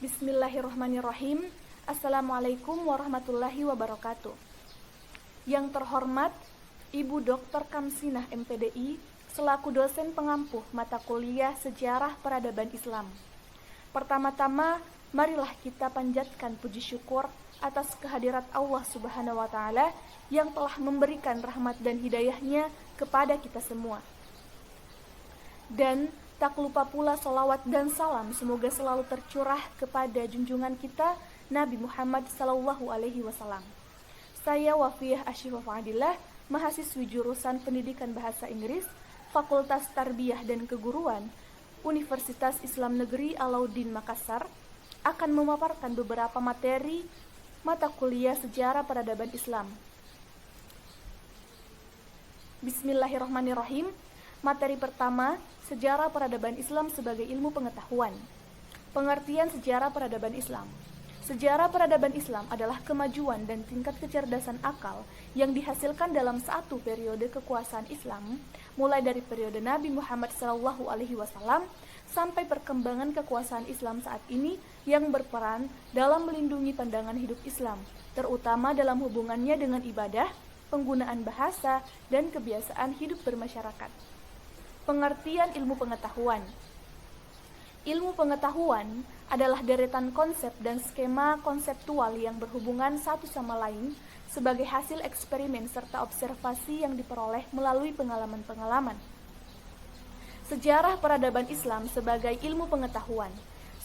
Bismillahirrahmanirrahim. Assalamualaikum warahmatullahi wabarakatuh. Yang terhormat Ibu Dr. Kamsinah MPDI selaku dosen pengampu mata kuliah Sejarah Peradaban Islam. Pertama-tama, marilah kita panjatkan puji syukur atas kehadirat Allah Subhanahu wa Ta'ala yang telah memberikan rahmat dan hidayahnya kepada kita semua. Dan tak lupa pula salawat dan salam semoga selalu tercurah kepada junjungan kita Nabi Muhammad SAW. Saya Wafiyah Ashifah Fadillah, mahasiswi jurusan Pendidikan Bahasa Inggris, Fakultas Tarbiyah dan Keguruan, Universitas Islam Negeri Alauddin Makassar, akan memaparkan beberapa materi mata kuliah Sejarah Peradaban Islam. Bismillahirrahmanirrahim. Materi pertama, Sejarah Peradaban Islam sebagai ilmu pengetahuan. Pengertian sejarah peradaban Islam. Sejarah peradaban Islam adalah kemajuan dan tingkat kecerdasan akal yang dihasilkan dalam satu periode kekuasaan Islam, mulai dari periode Nabi Muhammad SAW sampai perkembangan kekuasaan Islam saat ini yang berperan dalam melindungi pandangan hidup Islam, terutama dalam hubungannya dengan ibadah, penggunaan bahasa, dan kebiasaan hidup bermasyarakat. Pengertian ilmu pengetahuan. Ilmu pengetahuan adalah deretan konsep dan skema konseptual yang berhubungan satu sama lain sebagai hasil eksperimen serta observasi yang diperoleh melalui pengalaman-pengalaman. Sejarah peradaban Islam sebagai ilmu pengetahuan.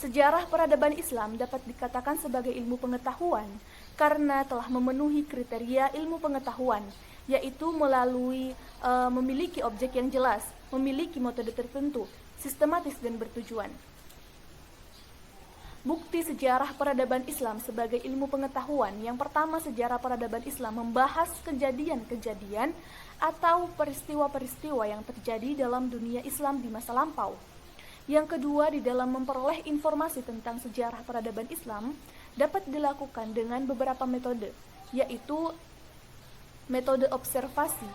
Sejarah peradaban Islam dapat dikatakan sebagai ilmu pengetahuan karena telah memenuhi kriteria ilmu pengetahuan, yaitu melalui memiliki objek yang jelas, memiliki metode tertentu, sistematis dan bertujuan. Bukti sejarah peradaban Islam sebagai ilmu pengetahuan. Yang pertama, sejarah peradaban Islam membahas kejadian-kejadian atau peristiwa-peristiwa yang terjadi dalam dunia Islam di masa lampau. Yang kedua, di dalam memperoleh informasi tentang sejarah peradaban Islam dapat dilakukan dengan beberapa metode, yaitu metode observasi,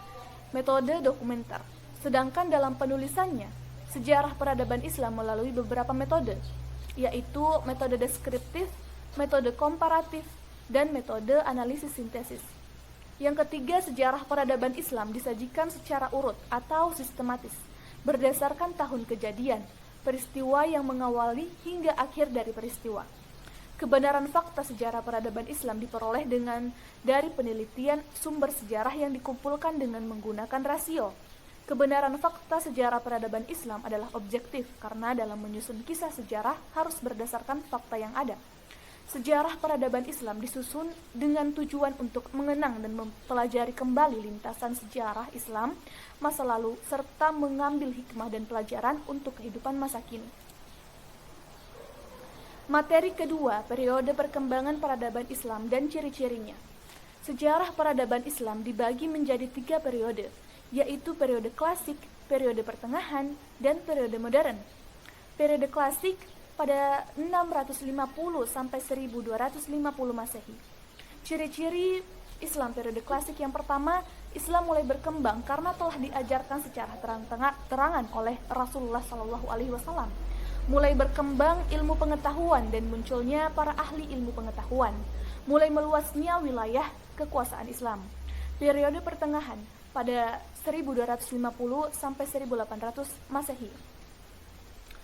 metode dokumenter. Sedangkan dalam penulisannya, sejarah peradaban Islam melalui beberapa metode, yaitu metode deskriptif, metode komparatif, dan metode analisis sintesis. Yang ketiga, sejarah peradaban Islam disajikan secara urut atau sistematis, berdasarkan tahun kejadian, peristiwa yang mengawali hingga akhir dari peristiwa. Kebenaran fakta sejarah peradaban Islam diperoleh dari penelitian sumber sejarah yang dikumpulkan dengan menggunakan rasio. Kebenaran fakta sejarah peradaban Islam adalah objektif karena dalam menyusun kisah sejarah harus berdasarkan fakta yang ada. Sejarah peradaban Islam disusun dengan tujuan untuk mengenang dan mempelajari kembali lintasan sejarah Islam masa lalu serta mengambil hikmah dan pelajaran untuk kehidupan masa kini. Materi kedua, periode perkembangan peradaban Islam dan ciri-cirinya. Sejarah peradaban Islam dibagi menjadi 3 periode, yaitu periode klasik, periode pertengahan, dan periode modern. Periode klasik pada 650 sampai 1250 Masehi. Ciri-ciri Islam periode klasik yang pertama, Islam mulai berkembang karena telah diajarkan secara terang-terangan oleh Rasulullah SAW. Mulai berkembang ilmu pengetahuan dan munculnya para ahli ilmu pengetahuan. Mulai meluasnya wilayah kekuasaan Islam. Periode pertengahan pada 1250 sampai 1800 Masehi.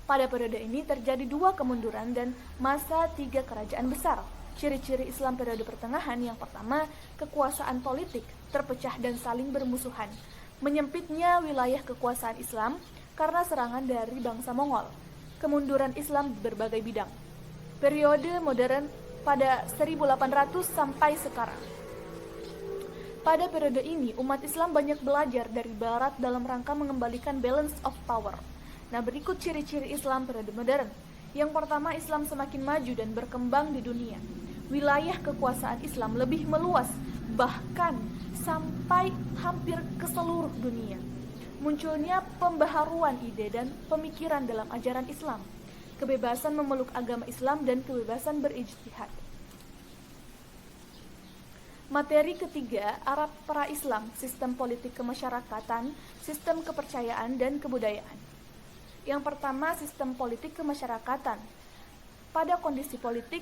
Pada periode ini terjadi 2 kemunduran dan masa 3 kerajaan besar. Ciri-ciri Islam periode pertengahan yang pertama, kekuasaan politik terpecah dan saling bermusuhan. Menyempitnya wilayah kekuasaan Islam karena serangan dari bangsa Mongol. Kemunduran Islam di berbagai bidang. Periode modern pada 1800 sampai sekarang. Pada periode ini, umat Islam banyak belajar dari Barat dalam rangka mengembalikan balance of power. Nah, berikut ciri-ciri Islam periode modern. Yang pertama, Islam semakin maju dan berkembang di dunia. Wilayah kekuasaan Islam lebih meluas, bahkan sampai hampir ke seluruh dunia. Munculnya pembaharuan ide dan pemikiran dalam ajaran Islam, kebebasan memeluk agama Islam, dan kebebasan berijtihad. Materi ketiga, Arab pra-Islam, sistem politik kemasyarakatan, sistem kepercayaan, dan kebudayaan. Yang pertama, sistem politik kemasyarakatan. Pada kondisi politik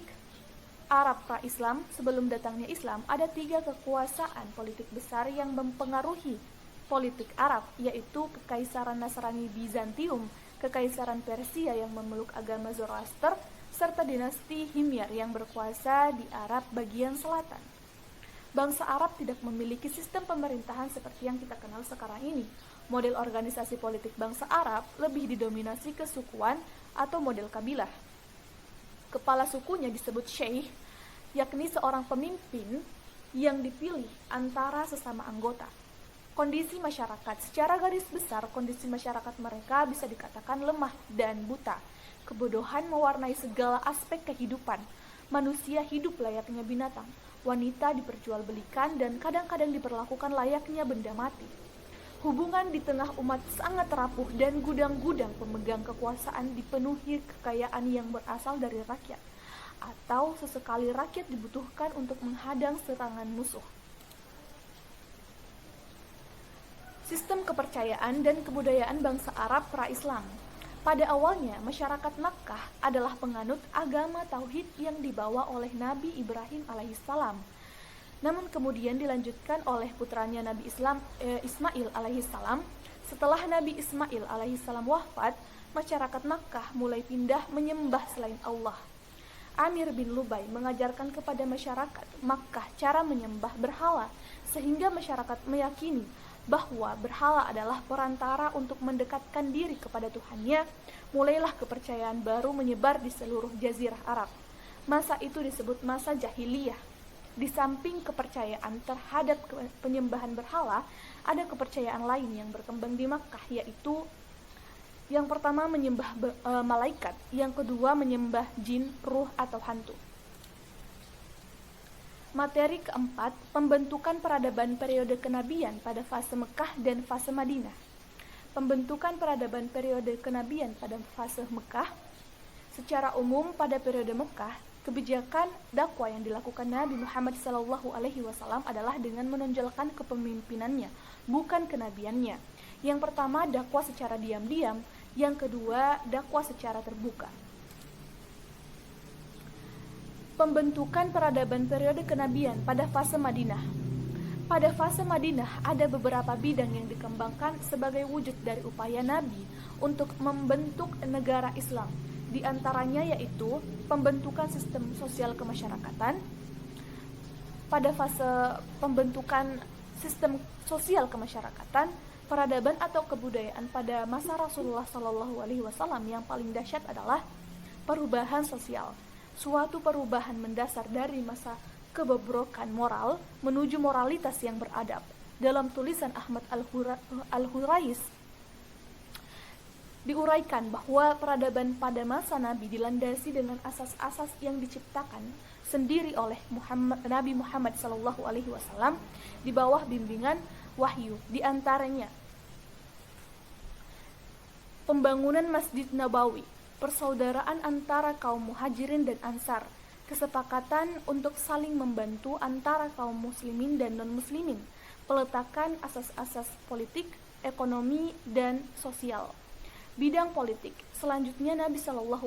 Arab pra-Islam sebelum datangnya Islam, ada 3 kekuasaan politik besar yang mempengaruhi politik Arab, yaitu Kekaisaran Nasrani Bizantium, Kekaisaran Persia yang memeluk agama Zoroaster, serta dinasti Himyar yang berkuasa di Arab bagian selatan. Bangsa Arab tidak memiliki sistem pemerintahan seperti yang kita kenal sekarang ini. Model organisasi politik bangsa Arab lebih didominasi kesukuan atau model kabilah. Kepala sukunya disebut syekh, yakni seorang pemimpin yang dipilih antara sesama anggota. Kondisi masyarakat, secara garis besar kondisi masyarakat mereka bisa dikatakan lemah dan buta. Kebodohan mewarnai segala aspek kehidupan. Manusia hidup layaknya binatang. Wanita diperjualbelikan dan kadang-kadang diperlakukan layaknya benda mati. Hubungan di tengah umat sangat rapuh dan gudang-gudang pemegang kekuasaan dipenuhi kekayaan yang berasal dari rakyat, atau sesekali rakyat dibutuhkan untuk menghadang serangan musuh. Sistem kepercayaan dan kebudayaan bangsa Arab pra-Islam. Pada awalnya, masyarakat Makkah adalah penganut agama tauhid yang dibawa oleh Nabi Ibrahim alaihissalam. Namun kemudian dilanjutkan oleh putranya Nabi Ismail alaihissalam. Setelah Nabi Ismail alaihissalam wafat, masyarakat Makkah mulai pindah menyembah selain Allah. Amir bin Lubai mengajarkan kepada masyarakat Makkah cara menyembah berhala, sehingga masyarakat meyakini bahwa berhala adalah perantara untuk mendekatkan diri kepada Tuhannya. Mulailah kepercayaan baru menyebar di seluruh jazirah Arab. Masa itu disebut masa jahiliyah. Di samping kepercayaan terhadap penyembahan berhala, ada kepercayaan lain yang berkembang di Makkah, yaitu yang pertama menyembah malaikat, yang kedua menyembah jin, ruh atau hantu. Materi keempat, pembentukan peradaban periode kenabian pada fase Mekah dan fase Madinah. Pembentukan peradaban periode kenabian pada fase Mekah. Secara umum pada periode Mekah, kebijakan dakwah yang dilakukan Nabi Muhammad SAW adalah dengan menonjolkan kepemimpinannya, bukan kenabiannya. Yang pertama, dakwah secara diam-diam. Yang kedua, dakwah secara terbuka. Pembentukan peradaban periode kenabian pada fase Madinah. Pada fase Madinah ada beberapa bidang yang dikembangkan sebagai wujud dari upaya Nabi untuk membentuk negara Islam. Di antaranya yaitu pembentukan sistem sosial kemasyarakatan. Pada fase pembentukan sistem sosial kemasyarakatan, peradaban atau kebudayaan pada masa Rasulullah SAW yang paling dahsyat adalah perubahan sosial. Suatu perubahan mendasar dari masa kebobrokan moral menuju moralitas yang beradab. Dalam tulisan Ahmad Al-Hurais diuraikan bahwa peradaban pada masa Nabi dilandasi dengan asas-asas yang diciptakan sendiri oleh Nabi Muhammad SAW di bawah bimbingan wahyu. Di antaranya pembangunan Masjid Nabawi, persaudaraan antara kaum muhajirin dan ansar, kesepakatan untuk saling membantu antara kaum muslimin dan non-muslimin, peletakan asas-asas politik, ekonomi, dan sosial. Bidang politik. Selanjutnya Nabi SAW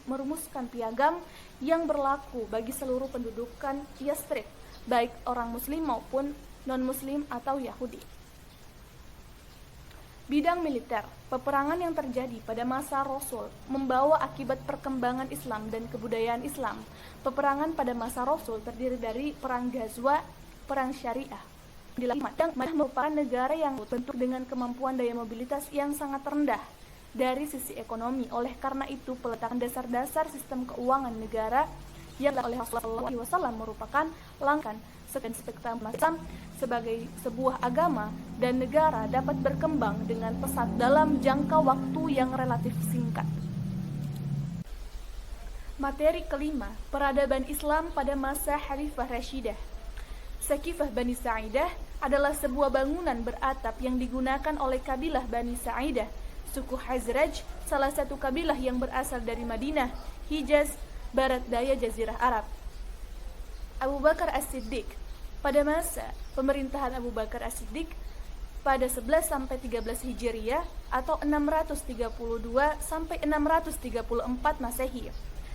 merumuskan piagam yang berlaku bagi seluruh pendudukan Yastrib, baik orang muslim maupun non-muslim atau Yahudi. Bidang militer. Peperangan yang terjadi pada masa Rasul membawa akibat perkembangan Islam dan kebudayaan Islam. Peperangan pada masa Rasul terdiri dari perang Ghazwa, perang Syariah. Madinah merupakan negara yang bentuk dengan kemampuan daya mobilitas yang sangat rendah dari sisi ekonomi. Oleh karena itu, peletakan dasar-dasar sistem keuangan negara yang oleh Rasulullah SAW merupakan langkah spektakuler Islam sebagai sebuah agama dan negara dapat berkembang dengan pesat dalam jangka waktu yang relatif singkat. Materi kelima, peradaban Islam pada masa Khalifah Rashidah. Sakifah Bani Sa'idah adalah sebuah bangunan beratap yang digunakan oleh kabilah Bani Sa'idah, suku Khazraj, salah satu kabilah yang berasal dari Madinah, Hijaz, barat daya Jazirah Arab. Abu Bakar As-Siddiq. Pada masa pemerintahan Abu Bakar As-Siddiq pada 11-13 Hijriah atau 632-634 Masehi,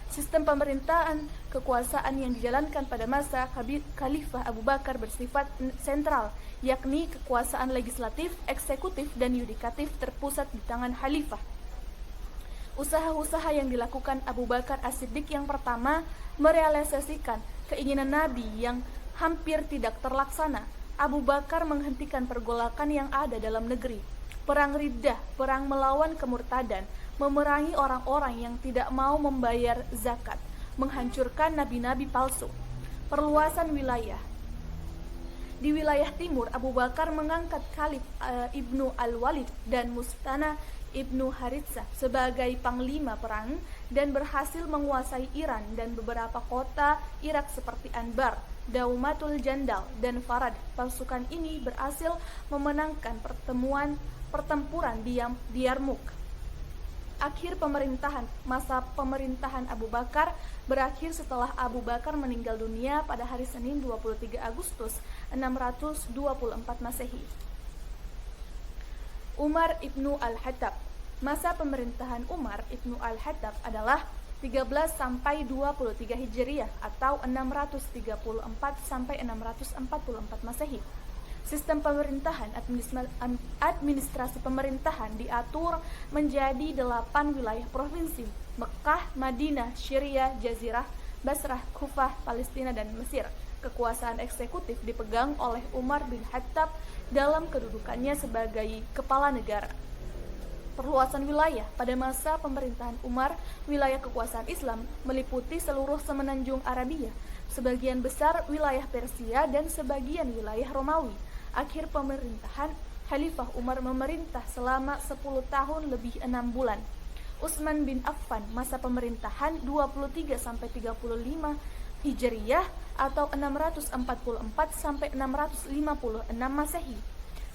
Sistem pemerintahan kekuasaan yang dijalankan pada masa Khalifah Abu Bakar bersifat sentral, yakni kekuasaan legislatif, eksekutif, dan yudikatif terpusat di tangan Khalifah. Usaha-usaha yang dilakukan Abu Bakar As-Siddiq yang pertama merealisasikan keinginan Nabi yang hampir tidak terlaksana. Abu Bakar menghentikan pergolakan yang ada dalam negeri, perang riddah, perang melawan kemurtadan, memerangi orang-orang yang tidak mau membayar zakat, menghancurkan nabi-nabi palsu. Perluasan wilayah. Di wilayah timur, Abu Bakar mengangkat Khalid Ibnu Al-Walid dan Mustana Ibnu Haritsah sebagai panglima perang dan berhasil menguasai Iran dan beberapa kota Irak seperti Anbar, Daumatul Jandal, dan Farad. Pasukan ini berhasil memenangkan pertempuran di Yarmouk. Masa pemerintahan Abu Bakar berakhir setelah Abu Bakar meninggal dunia pada hari Senin 23 Agustus 624 Masehi. Umar Ibnu Al-Khattab. Masa pemerintahan Umar Ibnu Al-Khattab adalah 13 sampai 23 Hijriah atau 634 sampai 644 Masehi. Sistem pemerintahan, administrasi pemerintahan diatur menjadi 8 wilayah provinsi: Mekah, Madinah, Syria, Jazirah, Basrah, Kufah, Palestina, dan Mesir. Kekuasaan eksekutif dipegang oleh Umar bin Khattab dalam kedudukannya sebagai kepala negara. Perluasan wilayah. Pada masa pemerintahan Umar, wilayah kekuasaan Islam meliputi seluruh semenanjung Arabia, sebagian besar wilayah Persia, dan sebagian wilayah Romawi. Akhir pemerintahan Khalifah Umar memerintah selama 10 tahun lebih 6 bulan. Utsman bin Affan, masa pemerintahan 23 sampai 35 Hijriah atau 644 sampai 656 Masehi.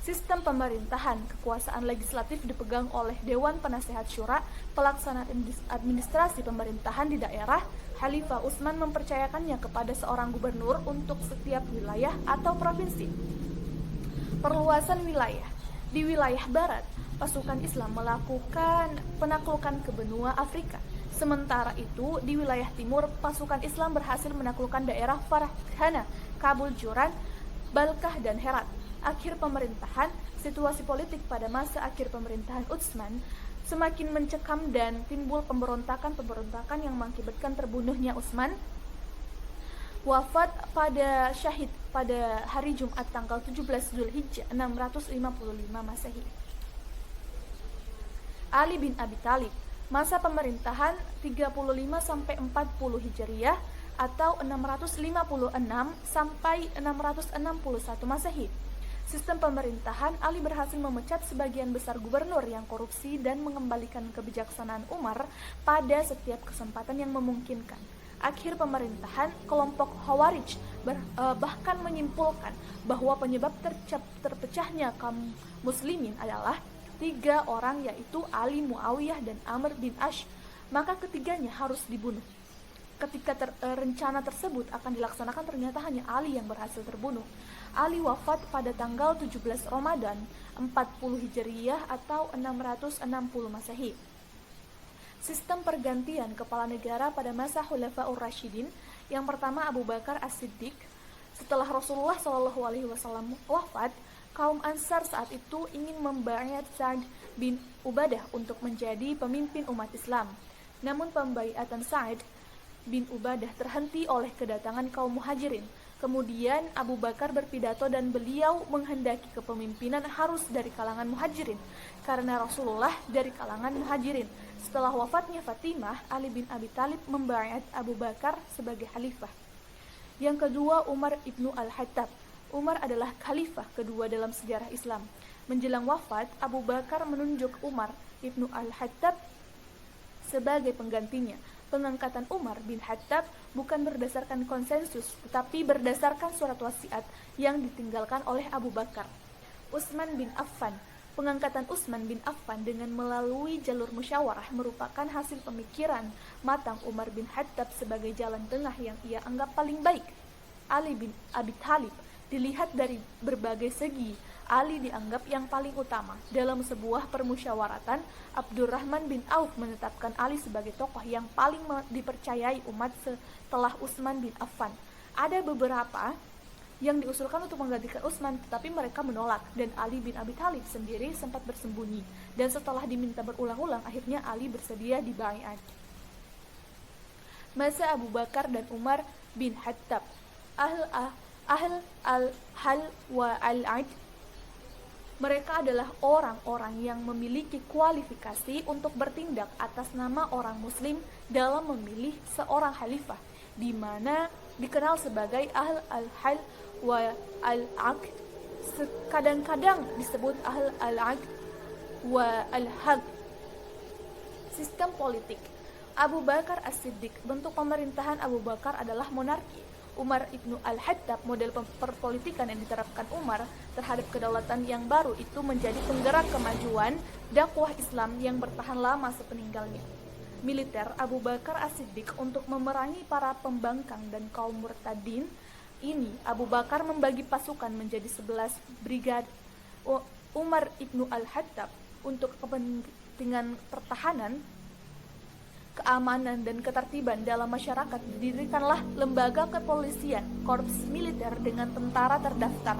Sistem pemerintahan, kekuasaan legislatif dipegang oleh Dewan Penasehat Syura, pelaksanaan administrasi pemerintahan di daerah. Khalifah Utsman mempercayakannya kepada seorang gubernur untuk setiap wilayah atau provinsi. Perluasan wilayah. Di wilayah barat, pasukan Islam melakukan penaklukan ke benua Afrika. Sementara itu, di wilayah timur, pasukan Islam berhasil menaklukkan daerah Farghana, Kabul, Juran, Balkah, dan Herat. Akhir pemerintahan. Situasi politik pada masa akhir pemerintahan Utsman semakin mencekam dan timbul pemberontakan yang mengakibatkan terbunuhnya Utsman. Wafat syahid pada hari Jumat tanggal 17 Zulhijjah 655 Masehi. Ali bin Abi Thalib. Masa pemerintahan 35 sampai 40 Hijriah atau 656 sampai 661 Masehi. Sistem pemerintahan. Ali berhasil memecat sebagian besar gubernur yang korupsi dan mengembalikan kebijaksanaan Umar pada setiap kesempatan yang memungkinkan. Akhir pemerintahan, kelompok Khawarij bahkan menyimpulkan bahwa penyebab terpecahnya kaum muslimin adalah 3 orang, yaitu Ali, Muawiyah, dan Amr bin Ash. Maka ketiganya harus dibunuh. Ketika rencana tersebut akan dilaksanakan, ternyata hanya Ali yang berhasil terbunuh. Ali wafat pada tanggal 17 Ramadan 40 Hijriah atau 660 Masehi. Sistem pergantian kepala negara pada masa Khulafaur Rasyidin. Yang pertama Abu Bakar As-Siddiq. Setelah Rasulullah SAW wafat, kaum Ansar saat itu ingin membaiat Sa'ad bin Ubadah untuk menjadi pemimpin umat Islam. Namun pembaiatan Sa'ad bin Ubadah terhenti oleh kedatangan kaum Muhajirin. Kemudian Abu Bakar berpidato dan beliau menghendaki kepemimpinan harus dari kalangan Muhajirin, karena Rasulullah dari kalangan Muhajirin. Setelah wafatnya Fatimah, Ali bin Abi Thalib membaiat Abu Bakar sebagai khalifah. Yang kedua, Umar Ibnu Al-Khattab. Umar adalah khalifah kedua dalam sejarah Islam. Menjelang wafat, Abu Bakar menunjuk Umar Ibnu Al-Khattab sebagai penggantinya. Pengangkatan Umar bin Khattab bukan berdasarkan konsensus, tetapi berdasarkan surat wasiat yang ditinggalkan oleh Abu Bakar. Utsman bin Affan. Pengangkatan Utsman bin Affan dengan melalui jalur musyawarah merupakan hasil pemikiran matang Umar bin Khattab sebagai jalan tengah yang ia anggap paling baik. Ali bin Abi Thalib. Dilihat dari berbagai segi, Ali dianggap yang paling utama. Dalam sebuah permusyawaratan, Abdurrahman bin Auf menetapkan Ali sebagai tokoh yang paling dipercayai umat setelah Utsman bin Affan. Ada beberapa yang diusulkan untuk menggantikan Utsman, tetapi mereka menolak, dan Ali bin Abi Thalib sendiri sempat bersembunyi. Dan setelah diminta berulang-ulang, akhirnya Ali bersedia dibaiat. Masa Abu Bakar dan Umar bin Khattab. Ahl al-hal wa al-'aqd. Mereka adalah orang-orang yang memiliki kualifikasi untuk bertindak atas nama orang muslim dalam memilih seorang khalifah, di mana dikenal sebagai ahl al-hal wa al-'aqd. Kadang-kadang disebut ahl al-'aqd wa al-haq. Sistem politik Abu Bakar As-Siddiq. Bentuk pemerintahan Abu Bakar adalah monarki. Umar ibnu al-Khattab. Model perpolitikan yang diterapkan Umar terhadap kedaulatan yang baru itu menjadi penggerak kemajuan dakwah Islam yang bertahan lama sepeninggalnya. Militer Abu Bakar As-Siddiq untuk memerangi para pembangkang dan kaum murtadin ini, Abu Bakar membagi pasukan menjadi 11 brigade. Umar ibnu al-Khattab untuk kepentingan pertahanan, keamanan dan ketertiban dalam masyarakat, didirikanlah lembaga kepolisian, korps militer dengan tentara terdaftar.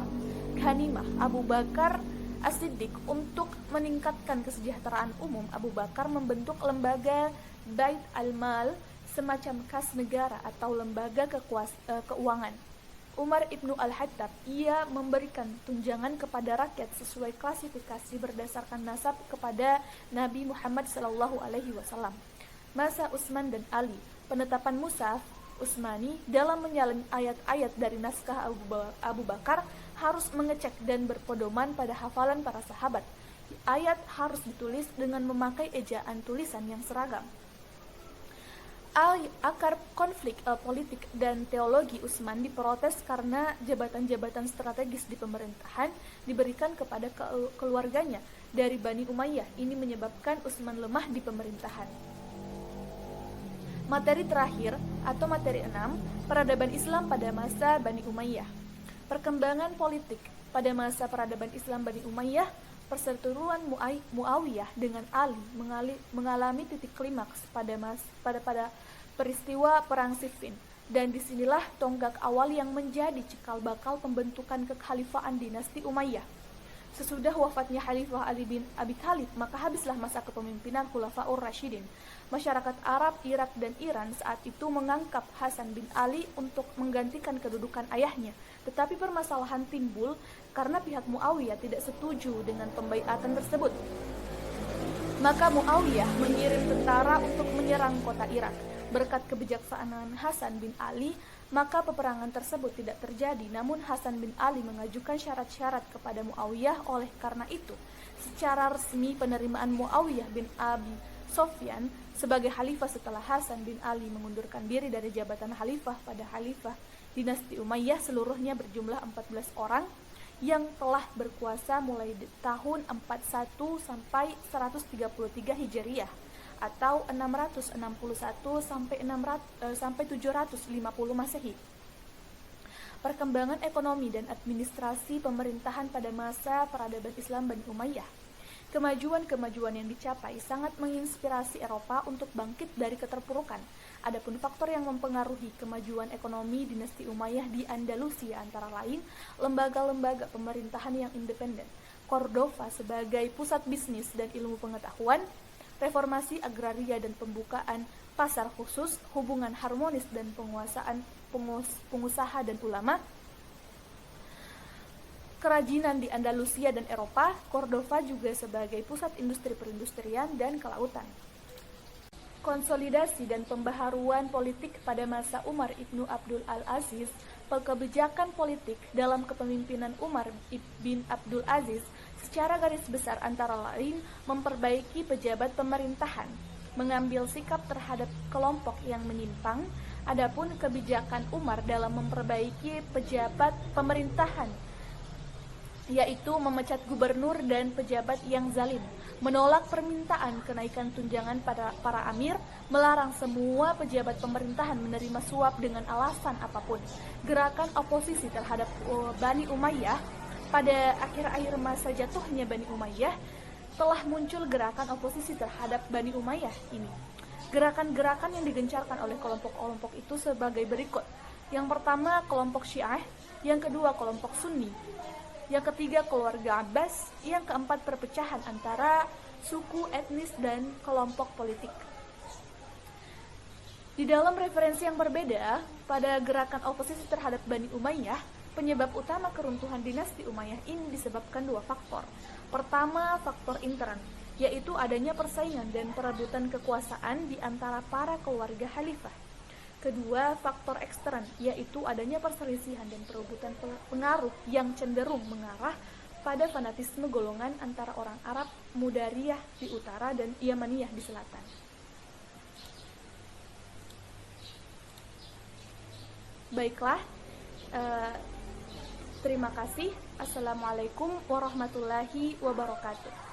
Ghanimah Abu Bakar As-Siddiq untuk meningkatkan kesejahteraan umum, Abu Bakar membentuk lembaga Bait al-Mal, semacam kas negara atau lembaga keuangan. Umar ibnu al-Khattab, ia memberikan tunjangan kepada rakyat sesuai klasifikasi berdasarkan nasab kepada Nabi Muhammad SAW. Masa Utsman dan Ali. Penetapan Mushaf Utsmani dalam menyalin ayat-ayat dari naskah Abu Bakar harus mengecek dan berpedoman pada hafalan para sahabat. Ayat harus ditulis dengan memakai ejaan tulisan yang seragam. Akar konflik politik dan teologi Utsman diprotes karena jabatan-jabatan strategis di pemerintahan diberikan kepada keluarganya dari Bani Umayyah. Ini menyebabkan Utsman lemah di pemerintahan. Materi terakhir atau materi 6, peradaban Islam pada masa Bani Umayyah. Perkembangan politik pada masa peradaban Islam Bani Umayyah. Perseteruan Muawiyah dengan Ali mengalami titik klimaks pada peristiwa Perang Siffin, dan disinilah tonggak awal yang menjadi cikal bakal pembentukan kekhalifahan dinasti Umayyah. Sesudah wafatnya Khalifah Ali bin Abi Thalib, maka habislah masa kepemimpinan Khulafaur Rasyidin. Masyarakat Arab, Irak, dan Iran saat itu mengangkat Hasan bin Ali untuk menggantikan kedudukan ayahnya. Tetapi permasalahan timbul karena pihak Muawiyah tidak setuju dengan pembaiatan tersebut. Maka Muawiyah mengirim tentara untuk menyerang kota Irak. Berkat kebijaksanaan Hasan bin Ali, maka peperangan tersebut tidak terjadi. Namun Hasan bin Ali mengajukan syarat-syarat kepada Muawiyah. Oleh karena itu, secara resmi penerimaan Muawiyah bin Abi Sufyan sebagai khalifah setelah Hasan bin Ali mengundurkan diri dari jabatan khalifah pada khalifah dinasti Umayyah, seluruhnya berjumlah 14 orang yang telah berkuasa mulai tahun 41 sampai 133 Hijriah atau 661 sampai 750 Masehi. Perkembangan ekonomi dan administrasi pemerintahan pada masa peradaban Islam Bani Umayyah. Kemajuan-kemajuan yang dicapai sangat menginspirasi Eropa untuk bangkit dari keterpurukan. Adapun faktor yang mempengaruhi kemajuan ekonomi dinasti Umayyah di Andalusia antara lain lembaga-lembaga pemerintahan yang independen, Cordova sebagai pusat bisnis dan ilmu pengetahuan, reformasi agraria dan pembukaan pasar khusus, hubungan harmonis dan penguasaan pengusaha dan ulama, kerajinan di Andalusia dan Eropa. Cordova juga sebagai pusat industri perindustrian dan kelautan. Konsolidasi dan pembaharuan politik pada masa Umar ibnu Abdul Al-Aziz. Kebijakan politik dalam kepemimpinan Umar bin Abdul Aziz secara garis besar antara lain memperbaiki pejabat pemerintahan, mengambil sikap terhadap kelompok yang menyimpang. Adapun kebijakan Umar dalam memperbaiki pejabat pemerintahan yaitu memecat gubernur dan pejabat yang zalim, menolak permintaan kenaikan tunjangan pada para amir, melarang semua pejabat pemerintahan menerima suap dengan alasan apapun. Gerakan oposisi terhadap Bani Umayyah pada akhir-akhir masa jatuhnya Bani Umayyah telah muncul gerakan oposisi terhadap Bani Umayyah ini. Gerakan-gerakan yang digencarkan oleh kelompok-kelompok itu sebagai berikut. Yang pertama, kelompok Syiah, yang kedua kelompok Sunni, yang ketiga keluarga Abbas, yang keempat perpecahan antara suku, etnis, dan kelompok politik. Di dalam referensi yang berbeda, pada gerakan oposisi terhadap Bani Umayyah, penyebab utama keruntuhan dinasti Umayyah ini disebabkan dua faktor. Pertama, faktor intern, yaitu adanya persaingan dan perebutan kekuasaan di antara para keluarga khalifah. Kedua, faktor ekstern, yaitu adanya perselisihan dan perebutan pengaruh yang cenderung mengarah pada fanatisme golongan antara orang Arab Mudariyah di utara dan Yamaniyah di selatan. Baiklah, terima kasih. Assalamualaikum warahmatullahi wabarakatuh.